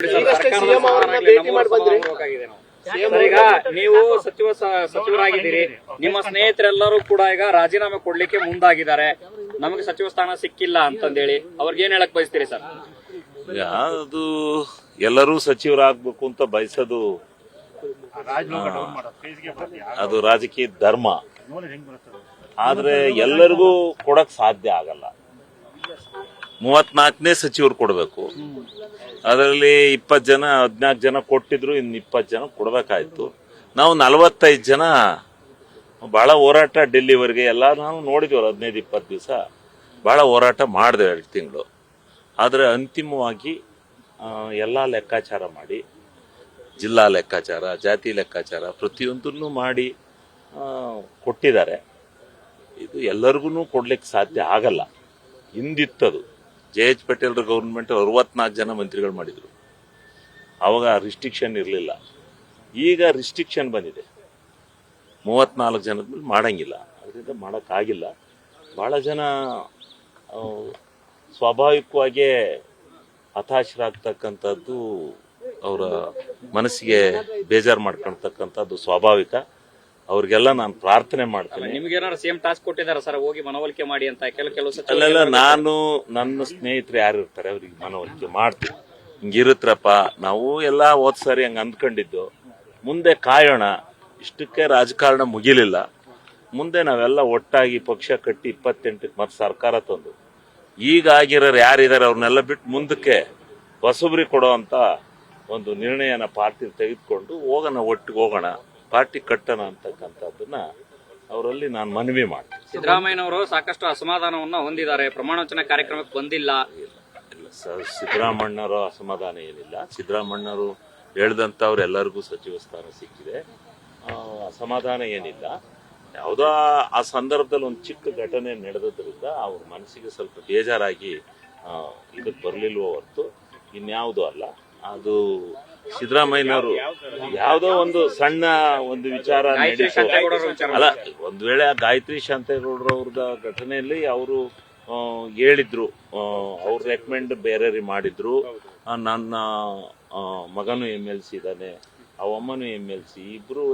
ಈಗ ನೀವು ಸಚಿವರಾಗಿದ್ದೀರಿ, ನಿಮ್ಮ ಸ್ನೇಹಿತರೆಲ್ಲರೂ ಕೂಡ ಈಗ ರಾಜೀನಾಮೆ ಕೊಡ್ಲಿಕ್ಕೆ ಮುಂದಾಗಿದ್ದಾರೆ. ನಮಗೆ ಸಚಿವ ಸ್ಥಾನ ಸಿಕ್ಕಿಲ್ಲ ಅಂತಂದೇಳಿ ಅವ್ರಿಗೆ ಏನ್ ಹೇಳಕ್ ಬಯಸ್ತೀರಿ ಸರ್? ಅದು ಎಲ್ಲರೂ ಸಚಿವರಾಗಬೇಕು ಅಂತ ಬಯಸೋದು ಅದು ರಾಜಕೀಯ ಧರ್ಮ. ಆದ್ರೆ ಎಲ್ಲರಿಗೂ ಕೊಡಕ್ ಸಾಧ್ಯ ಆಗಲ್ಲ. 34ನೇ ಸಚಿವರು ಕೊಡಬೇಕು. ಅದರಲ್ಲಿ 20 ಜನ 14 ಜನ ಕೊಟ್ಟಿದ್ರು, ಇನ್ನು 20 ಜನ ಕೊಡಬೇಕಾಯ್ತು. ನಾವು 45 ಜನ ಬಹಳ ಹೋರಾಟ, ಡೆಲ್ಲಿವರೆಗೆ ಎಲ್ಲ ನಾವು ನೋಡಿದ್ವಿ. 15-20 ದಿವಸ ಬಹಳ ಹೋರಾಟ ಮಾಡಿದೆವು, 2 ತಿಂಗಳು. ಆದರೆ ಅಂತಿಮವಾಗಿ ಎಲ್ಲ ಲೆಕ್ಕಾಚಾರ ಮಾಡಿ, ಜಿಲ್ಲಾ ಲೆಕ್ಕಾಚಾರ, ಜಾತಿ ಲೆಕ್ಕಾಚಾರ ಪ್ರತಿಯೊಂದನ್ನು ಮಾಡಿ ಕೊಟ್ಟಿದ್ದಾರೆ. ಇದು ಎಲ್ಲರಿಗೂ ಕೊಡ್ಲಿಕ್ಕೆ ಸಾಧ್ಯ ಆಗಲ್ಲ. ಹಿಂದಿತ್ತದು JH ಪಟೇಲ್ ಗೌರ್ಮೆಂಟ್ 64 ಜನ ಮಂತ್ರಿಗಳು ಮಾಡಿದ್ರು. ಅವಾಗ ರಿಸ್ಟ್ರಿಕ್ಷನ್ ಇರಲಿಲ್ಲ. ಈಗ ರಿಸ್ಟ್ರಿಕ್ಷನ್ ಬಂದಿದೆ. 34 ಜನದ ಮೇಲೆ ಮಾಡಂಗಿಲ್ಲ. ಅದರಿಂದ ಮಾಡೋಕ್ಕಾಗಿಲ್ಲ. ಬಹಳ ಜನ ಸ್ವಾಭಾವಿಕವಾಗೇ ಹತಾಶರಾಗ್ತಕ್ಕಂಥದ್ದು, ಅವರ ಮನಸ್ಸಿಗೆ ಬೇಜಾರು ಮಾಡ್ಕೊಳ್ತಕ್ಕಂಥದ್ದು ಸ್ವಾಭಾವಿಕ. ಅವ್ರಿಗೆಲ್ಲ ನಾನು ಪ್ರಾರ್ಥನೆ ಮಾಡ್ತೇನೆ. ನಿಮ್ಗೆ ಏನಾದ್ರು ಸೇಮ್ ಟಾಸ್ಕ್ ಕೊಟ್ಟಿದ್ದಾರೆ ಸರ್, ಹೋಗಿ ಮನವೊಲಿಕೆ ಮಾಡಿ ಅಂತ? ಕೆಲವು ಅಲ್ಲೆಲ್ಲ ನಾನು ನನ್ನ ಸ್ನೇಹಿತರು ಯಾರು ಇರ್ತಾರೆ ಅವ್ರಿಗೆ ಮನವೊಲಿಕೆ ಮಾಡ್ತೀನಿ. ಹಿಂಗಿರುತ್ತಪ್ಪ, ನಾವು ಎಲ್ಲ ಹೋದ್ ಸಾರಿ ಹಂಗ ಅಂದ್ಕೊಂಡಿದ್ದು. ಮುಂದೆ ಕಾಯೋಣ. ಇಷ್ಟಕ್ಕೆ ರಾಜಕಾರಣ ಮುಗಿಲಿಲ್ಲ. ಮುಂದೆ ನಾವೆಲ್ಲ ಒಟ್ಟಾಗಿ ಪಕ್ಷ ಕಟ್ಟಿ 28ಕ್ಕೆ ಮತ್ತೆ ಸರ್ಕಾರ ತಂದು, ಈಗ ಆಗಿರೋರು ಯಾರಿದ್ದಾರೆ ಅವ್ರನ್ನೆಲ್ಲ ಬಿಟ್ಟು ಮುಂದಕ್ಕೆ ಹೊಸಬ್ರಿಗೆ ಕೊಡೋ ಅಂತ ಒಂದು ನಿರ್ಣಯನ ಪಾರ್ಟಿ ತೆಗೆದುಕೊಂಡು ಹೋಗೋಣ, ಒಟ್ಟಿಗೆ ಹೋಗೋಣ, ಪಾರ್ಟಿ ಕಟ್ಟೋಣ ಅಂತಕ್ಕಂಥದ್ದನ್ನ ಅವರಲ್ಲಿ ನಾನು ಮನವಿ ಮಾಡ್ತೀನಿ. ಸಿದ್ದರಾಮಯ್ಯನವರು ಸಾಕಷ್ಟು ಅಸಮಾಧಾನವನ್ನ ಹೊಂದಿದ್ದಾರೆ, ಪ್ರಮಾಣವಚನ ಕಾರ್ಯಕ್ರಮಕ್ಕೆ ಬಂದಿಲ್ಲ. ಇಲ್ಲ ಸರ್, ಸಿದ್ದರಾಮಣ್ಣವರು ಅಸಮಾಧಾನ ಏನಿಲ್ಲ. ಸಿದ್ದರಾಮಣ್ಣವರು ಹೇಳ್ದಂಥವ್ರು ಎಲ್ಲರಿಗೂ ಸಚಿವ ಸ್ಥಾನ ಸಿಕ್ಕಿದೆ. ಅಸಮಾಧಾನ ಏನಿಲ್ಲ. ಯಾವುದೋ ಆ ಸಂದರ್ಭದಲ್ಲಿ ಒಂದು ಚಿಕ್ಕ ಘಟನೆ ನಡೆದ್ರಿಂದ ಅವ್ರ ಮನಸ್ಸಿಗೆ ಸ್ವಲ್ಪ ಬೇಜಾರಾಗಿ ಇದಕ್ಕೆ ಬರಲಿಲ್ವೋ ಹೊರತು ಇನ್ಯಾವುದೂ ಅಲ್ಲ. ಅದು ಸಿದ್ದರಾಮಯ್ಯನವರು ಯಾವುದೋ ಒಂದು ಸಣ್ಣ ಒಂದು ವಿಚಾರ ಅಲ್ಲ. ಒಂದ್ ವೇಳೆ ಆ ಗಾಯತ್ರಿ ಶಾಂತೇಗೌಡರವ್ರದ ಘಟನೆಯಲ್ಲಿ ಅವರು ಹೇಳಿದ್ರು, ಅವ್ರ ರೆಕಮೆಂಡ್ ಬೇರೆ ಮಾಡಿದ್ರು. ನನ್ನ ಮಗನು MLC ಇದ್ದಾನೆ, ಅವಮ್ಮನು MLC, ಇಬ್ರು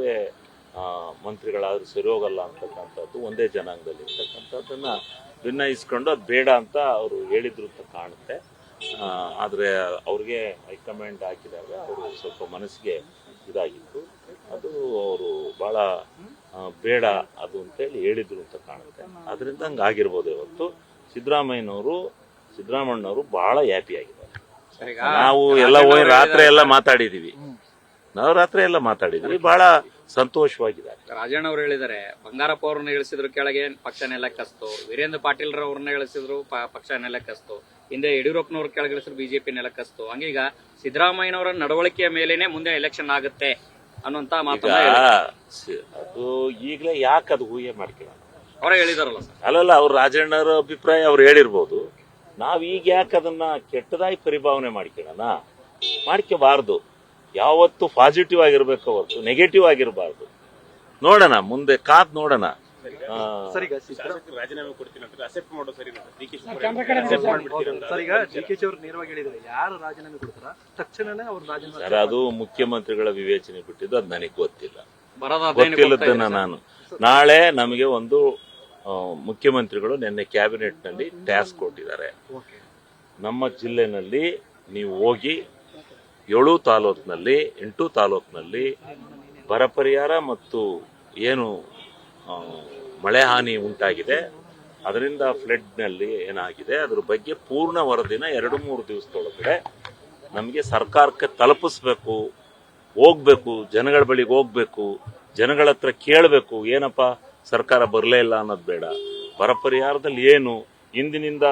ಮಂತ್ರಿಗಳಾದ್ರೂ ಸರಿ ಹೋಗಲ್ಲ ಅಂತಕ್ಕಂಥದ್ದು ಒಂದೇ ಜನಾಂಗದಲ್ಲಿ ಇರ್ತಕ್ಕಂಥದ್ದನ್ನ ಭಿನ್ನಯಿಸ್ಕೊಂಡು ಅದು ಬೇಡ ಅಂತ ಅವರು ಹೇಳಿದ್ರು ಅಂತ ಕಾಣುತ್ತೆ. ಆದರೆ ಅವ್ರಿಗೆ ಹೈಕಮಾಂಡ್ ಹಾಕಿದಾಗ ಅವರು ಸ್ವಲ್ಪ ಮನಸ್ಸಿಗೆ ಇದಾಗಿತ್ತು. ಅದು ಅವರು ಬಹಳ ಬೇಡ ಅದು ಅಂತೇಳಿ ಹೇಳಿದ್ರು ಅಂತ ಕಾಣುತ್ತೆ. ಅದರಿಂದ ಹಂಗಾಗಿರ್ಬೋದು. ಹೊತ್ತು ಸಿದ್ದರಾಮಣ್ಣವರು ಬಹಳ ಹ್ಯಾಪಿ ಆಗಿದ್ದಾರೆ. ನಾವು ಎಲ್ಲ ಹೋಗಿ ರಾತ್ರಿ ಎಲ್ಲ ಮಾತಾಡಿದೀವಿ. ಬಹಳ ಸಂತೋಷವಾಗಿದ್ದಾರೆ. ರಾಜಣ್ಣ ಅವರು ಹೇಳಿದ್ದಾರೆ, ಬಂಗಾರಪ್ಪ ಅವ್ರನ್ನ ಇಳಿಸಿದ್ರು ಕೆಳಗೆ ಪಕ್ಷ ನೆಲಕ್ಕಸ್ತು, ವೀರೇಂದ್ರ ಪಾಟೀಲ್ ಅವ್ರನ್ನ ಇಳಿಸಿದ್ರು ಪಕ್ಷ ನೆಲಕ್ಕಸ್ತು, ಹಿಂದೆ ಯಡಿಯೂರಪ್ಪನವ್ರ ಕೆಳಗಿಳಿಸಿದ್ರು ಬಿಜೆಪಿ ನೆಲಕ್ಕಸ್ತು. ಹಂಗೀಗ ಸಿದ್ದರಾಮಯ್ಯನವರ ನಡವಳಿಕೆಯ ಮೇಲೇನೆ ಮುಂದೆ ಎಲೆಕ್ಷನ್ ಆಗುತ್ತೆ ಅನ್ನುವಂತ ಮಾತನ್ನ ಅದು ಈಗಲೇ ಯಾಕೆ ಅದು ಊಹೆ ಮಾಡ್ಕೊಳ್ಳೋಣ? ಅವರೇ ಹೇಳಿದಾರಲ್ಲ ಸರ್. ಅಲ್ಲಲ್ಲ, ಅವ್ರು ರಾಜಣ್ಣರ ಅಭಿಪ್ರಾಯ ಅವ್ರು ಹೇಳಿರ್ಬೋದು. ನಾವ್ ಈಗ ಯಾಕೆ ಅದನ್ನ ಕೆಟ್ಟದಾಗಿ ಪರಿಭಾವನೆ ಮಾಡ್ಕೋಬಾರ್ದು. ಯಾವತ್ತು ಪಾಸಿಟಿವ್ ಆಗಿರ್ಬೇಕು ಹೊರತು ನೆಗೆಟಿವ್ ಆಗಿರಬಾರ್ದು. ನೋಡೋಣ, ಮುಂದೆ ಕಾದ್ ನೋಡೋಣ. ರಾಜೀನಾಮೆ ಕೊಡ್ತೀನಿ ಅಂತ ಅಕ್ಸೆಪ್ಟ್ ಮಾಡೋ ಸರಿ. ಸರ್, ಅದು ಮುಖ್ಯಮಂತ್ರಿಗಳ ವಿವೇಚನೆ ಬಿಟ್ಟಿದ್ದು. ಅದು ನನಗೆ ಗೊತ್ತಿಲ್ಲದನ್ನ ನಾನು ನಾಳೆ ನಮಗೆ ಒಂದು ಮುಖ್ಯಮಂತ್ರಿಗಳು ನಿನ್ನೆ ಕ್ಯಾಬಿನೆಟ್ ನಲ್ಲಿ ಟಾಸ್ಕ್ ಕೊಟ್ಟಿದ್ದಾರೆ. ನಮ್ಮ ಜಿಲ್ಲೆನಲ್ಲಿ ನೀವು ಹೋಗಿ 7 ತಾಲೂಕಿನಲ್ಲಿ 8 ತಾಲೂಕಿನಲ್ಲಿ ಬರ ಪರಿಹಾರ ಮತ್ತು ಏನು ಮಳೆ ಹಾನಿ ಉಂಟಾಗಿದೆ, ಅದರಿಂದ ಫ್ಲಡ್ನಲ್ಲಿ ಏನಾಗಿದೆ ಅದ್ರ ಬಗ್ಗೆ ಪೂರ್ಣ ವರದಿನ 2-3 ದಿವಸದೊಳಗಡೆ ನಮಗೆ ಸರ್ಕಾರಕ್ಕೆ ತಲುಪಿಸ್ಬೇಕು. ಹೋಗ್ಬೇಕು, ಜನಗಳ ಬಳಿಗೆ ಹೋಗ್ಬೇಕು, ಜನಗಳ ಹತ್ರ ಕೇಳಬೇಕು. ಏನಪ್ಪ ಸರ್ಕಾರ ಬರಲೇ ಇಲ್ಲ ಅನ್ನೋದು ಬೇಡ. ಬರ ಪರಿಹಾರದಲ್ಲಿ ಏನು ಹಿಂದಿನಿಂದ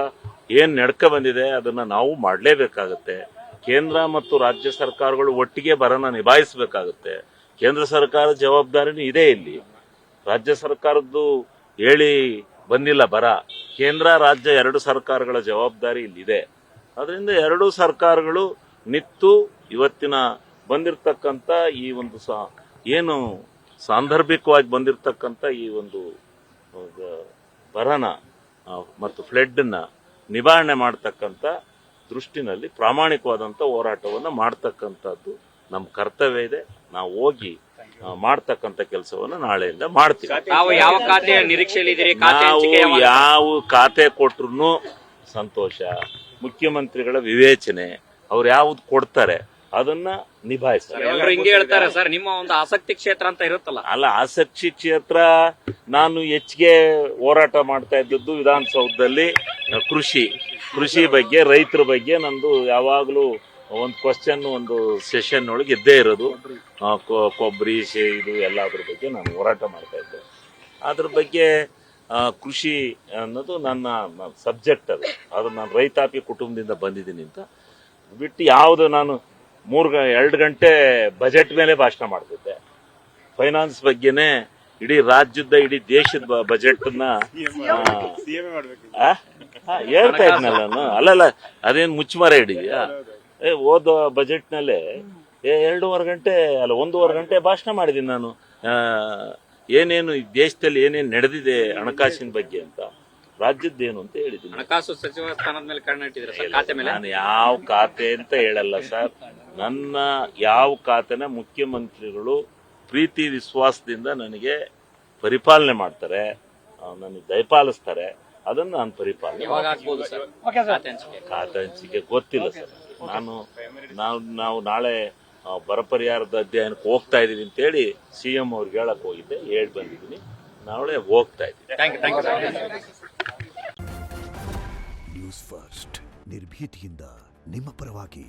ಏನ್ ನಡ್ಕ ಬಂದಿದೆ ಅದನ್ನ ನಾವು ಮಾಡಲೇಬೇಕಾಗತ್ತೆ. ಕೇಂದ್ರ ಮತ್ತು ರಾಜ್ಯ ಸರ್ಕಾರಗಳು ಒಟ್ಟಿಗೆ ಬರನ ನಿಭಾಯಿಸಬೇಕಾಗುತ್ತೆ. ಕೇಂದ್ರ ಸರ್ಕಾರದ ಜವಾಬ್ದಾರಿನೂ ಇದೆ ಇಲ್ಲಿ. ರಾಜ್ಯ ಸರ್ಕಾರದ್ದು ಹೇಳಿ ಬಂದಿಲ್ಲ ಬರ. ಕೇಂದ್ರ ರಾಜ್ಯ 2 ಸರ್ಕಾರಗಳ ಜವಾಬ್ದಾರಿ ಇಲ್ಲಿದೆ. ಅದರಿಂದ 2 ಸರ್ಕಾರಗಳು ನಿಂತು ಇವತ್ತಿನ ಬಂದಿರತಕ್ಕಂತ ಈ ಒಂದು ಏನು ಸಾಂದರ್ಭಿಕವಾಗಿ ಬಂದಿರತಕ್ಕಂತ ಈ ಒಂದು ಬರನ ಮತ್ತು ಫ್ಲಡ್ ನ ನಿವಾರಣೆ ಮಾಡತಕ್ಕಂತ ದೃಷ್ಟಿನಲ್ಲಿ ಪ್ರಾಮಾಣಿಕವಾದಂಥ ಹೋರಾಟವನ್ನು ಮಾಡ್ತಕ್ಕಂಥದ್ದು ನಮ್ಮ ಕರ್ತವ್ಯ ಇದೆ. ನಾವು ಹೋಗಿ ಮಾಡ್ತಕ್ಕಂಥ ಕೆಲಸವನ್ನು ನಾಳೆಯಿಂದ ಮಾಡ್ತೀವಿ. ತಾವು ಯಾವ ಖಾತೆಯ ನಿರೀಕ್ಷೆಯಲ್ಲಿ ಇದ್ದೀರಿ? ಖಾತೆ ನಾವು ಹಂಚಿಕೆ ಯಾವಾಗ? ಯಾವ ಖಾತೆ ಕೊಟ್ರು ಸಂತೋಷ. ಮುಖ್ಯಮಂತ್ರಿಗಳ ವಿವೇಚನೆ, ಅವ್ರು ಯಾವ್ದು ಕೊಡ್ತಾರೆ ಅದನ್ನ ನಿಭಾಯಿಸ್ತಾರೆ. ಎಲ್ಲರೂ ಹಿಂಗೆ ಹೇಳ್ತಾರೆ ಸರ್. ನಿಮ್ಮ ಒಂದು ಆಸಕ್ತಿ ಕ್ಷೇತ್ರ ಅಂತ ಇರುತ್ತಲ್ಲ. ಅಲ್ಲ, ಆಸಕ್ತಿ ಕ್ಷೇತ್ರ. ನಾನು ಹೆಚ್ಚಿಗೆ ಹೋರಾಟ ಮಾಡ್ತಾ ಇದ್ದದ್ದು ವಿಧಾನಸೌಧದಲ್ಲಿ ಕೃಷಿ ಬಗ್ಗೆ, ರೈತರ ಬಗ್ಗೆ ನಂದು ಯಾವಾಗಲೂ ಒಂದು ಕ್ವಶನ್, ಒಂದು ಸೆಷನ್ ಒಳಗೆ ಇದ್ದೇ ಇರೋದು. ಕೊಬ್ಬರಿ, ಇದು ಎಲ್ಲದ್ರ ಬಗ್ಗೆ ನಾನು ಹೋರಾಟ ಮಾಡ್ತಾ ಇದ್ದೆ. ಅದ್ರ ಬಗ್ಗೆ ಕೃಷಿ ಅನ್ನೋದು ನನ್ನ ಸಬ್ಜೆಕ್ಟ್. ಅದು ನಾನು ರೈತಾಪಿ ಕುಟುಂಬದಿಂದ ಬಂದಿದ್ದೀನಿ ಅಂತ ಬಿಟ್ಟು ಯಾವುದು ನಾನು 2 ಗಂಟೆ ಬಜೆಟ್ ಮೇಲೆ ಭಾಷಣ ಮಾಡ್ತಿದ್ದೆ. ಫೈನಾನ್ಸ್ ಬಗ್ಗೆನೆ ಇಡೀ ರಾಜ್ಯದ, ಇಡೀ ದೇಶದ ಬಜೆಟ್ನ ಹೇಳ್ತಾ ಇದ್ನಲ್ಲ ನಾನು. ಅಲ್ಲಲ್ಲ, ಅದೇನು ಮುಚ್ಚುಮರೆ ಹಿಡಿದ್ಯಾ? ಹೋದ ಬಜೆಟ್ನಲ್ಲೇ 1.5 ಗಂಟೆ ಭಾಷಣ ಮಾಡಿದ್ದೀನಿ ನಾನು. ಏನೇನು ಈ ದೇಶದಲ್ಲಿ ಏನೇನು ನಡೆದಿದೆ ಹಣಕಾಸಿನ ಬಗ್ಗೆ ಅಂತ, ರಾಜ್ಯದ್ದೇನು ಅಂತ ಹೇಳಿದ್ದೀನಿ. ಹಣಕಾಸು ಸಚಿವ ಸ್ಥಾನದ ಮೇಲೆ ಕಣ್ಣಿಟ್ಟಿದ್ರೆ ಸರ್, ಖಾತೆ ಮೇಲೆ. ನಾನು ಯಾವ ಖಾತೆ ಅಂತ ಹೇಳಲ್ಲ ಸರ್. ನನ್ನ ಯಾವ ಖಾತೆನ ಮುಖ್ಯಮಂತ್ರಿಗಳು ಪ್ರೀತಿ ವಿಶ್ವಾಸದಿಂದ ನನಗೆ ಪರಿಪಾಲನೆ ಮಾಡ್ತಾರೆ, ನನಗೆ ದಯಪಾಲಿಸ್ತಾರೆ, ಅದನ್ನು ನಾನು ಪರಿಪಾಲನೆ. ಯಾವಾಗ ಆಗ್ಬೋದು ಸರ್ ಖಾತೆ ಹಂಚಿಕೆ ಗೊತ್ತಿಲ್ಲ ಸರ್. ನಾವು ನಾಳೆ ಬರ ಪರಿಹಾರದ ಅಧ್ಯಯನಕ್ಕೆ ಹೋಗ್ತಾ ಇದೀವಿ ಅಂತ ಹೇಳಿ CM ಅವ್ರಿಗೆ ಹೇಳಕ್ ಹೋಗಿದ್ದೆ, ಹೇಳಿ ಬಂದಿದ್ದೀನಿ. ನಾಳೆ ಹೋಗ್ತಾ ಇದ್ದೀನಿ. ನ್ಯೂಸ್ ಫಸ್ಟ್, ನಿರ್ಭೀತಿಯಿಂದ ನಿಮ್ಮ ಪರವಾಗಿ.